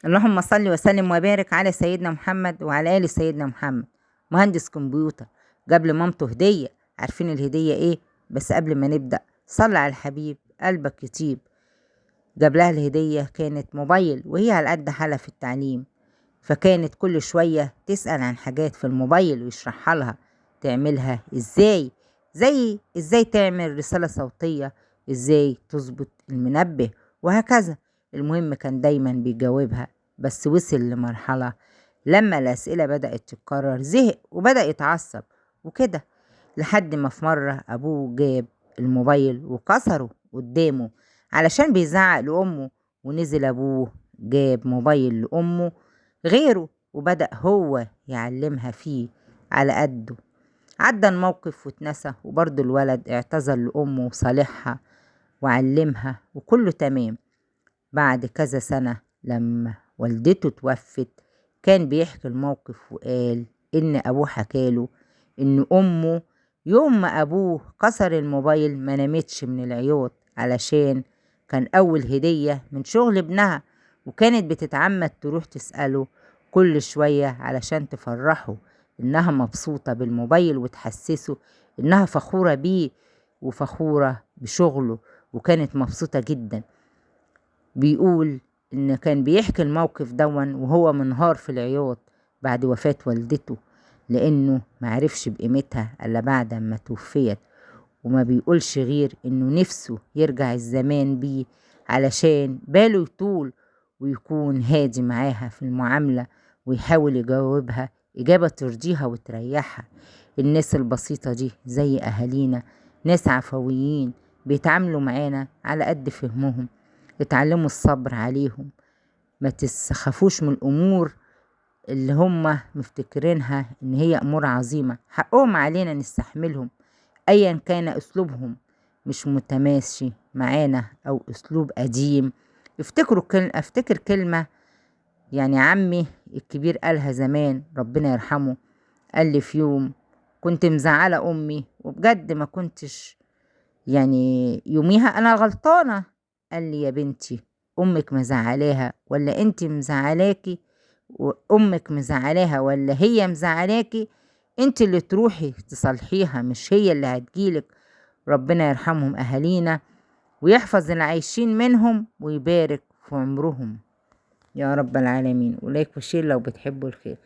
اللهم صل وسلم وبارك على سيدنا محمد وعلى آل سيدنا محمد. مهندس كمبيوتر جاب لمامته هدية. عارفين الهدية ايه؟ بس قبل ما نبدأ صل على الحبيب قلبك يطيب. جاب لها الهدية كانت موبايل، وهي على قد حالها في التعليم، فكانت كل شوية تسأل عن حاجات في الموبايل ويشرحها لها تعملها ازاي، زي ازاي تعمل رسالة صوتية، ازاي تظبط المنبه، وهكذا. المهم كان دايما بيجاوبها، بس وصل لمرحلة لما الأسئلة بدأت تتكرر زهق وبدأ يتعصب وكده، لحد ما في مرة أبوه جاب الموبايل وكسره قدامه علشان بيزعق لأمه، ونزل أبوه جاب موبايل لأمه غيره وبدأ هو يعلمها فيه على قده. عدى الموقف واتنسى، وبرضه الولد اعتذر لأمه وصالحها وعلمها وكله تمام. بعد كذا سنة لما والدته توفت، كان بيحكي الموقف وقال إن أبوه حكاله إن أمه يوم ما أبوه كسر الموبايل ما نامتش من العياط، علشان كان أول هدية من شغل ابنها، وكانت بتتعمد تروح تسأله كل شوية علشان تفرحه إنها مبسوطة بالموبايل وتحسسه إنها فخورة بيه وفخورة بشغله، وكانت مبسوطة جدا. بيقول إن كان بيحكي الموقف دون وهو منهار في العياط بعد وفاة والدته، لأنه معرفش بقيمتها إلا بعد ما توفيت، وما بيقولش غير إنه نفسه يرجع الزمان بيه علشان باله يطول ويكون هادي معاها في المعاملة، ويحاول يجاوبها إجابة ترضيها وتريحها. الناس البسيطة دي زي أهالينا، ناس عفويين بيتعاملوا معانا على قد فهمهم. اتعلموا الصبر عليهم، ما تسخفوش من الأمور اللي هم مفتكرينها إن هي أمور عظيمة، حقهم علينا نستحملهم أيا كان أسلوبهم مش متماشي معانا أو أسلوب قديم. أفتكر كلمة يعني عمي الكبير قالها زمان ربنا يرحمه. قال لي في يوم كنت مزعلة أمي وبجد ما كنتش، يعني يوميها أنا غلطانة. قال لي يا بنتي، أمك مزعلاها ولا أنت مزعلاكي؟ وأمك مزعلاها ولا هي مزعلاكي؟ أنت اللي تروحي تصلحيها، مش هي اللي هتجيلك. ربنا يرحمهم أهالينا ويحفظ العايشين منهم ويبارك في عمرهم يا رب العالمين. ولايك وشير لو بتحبوا الخير.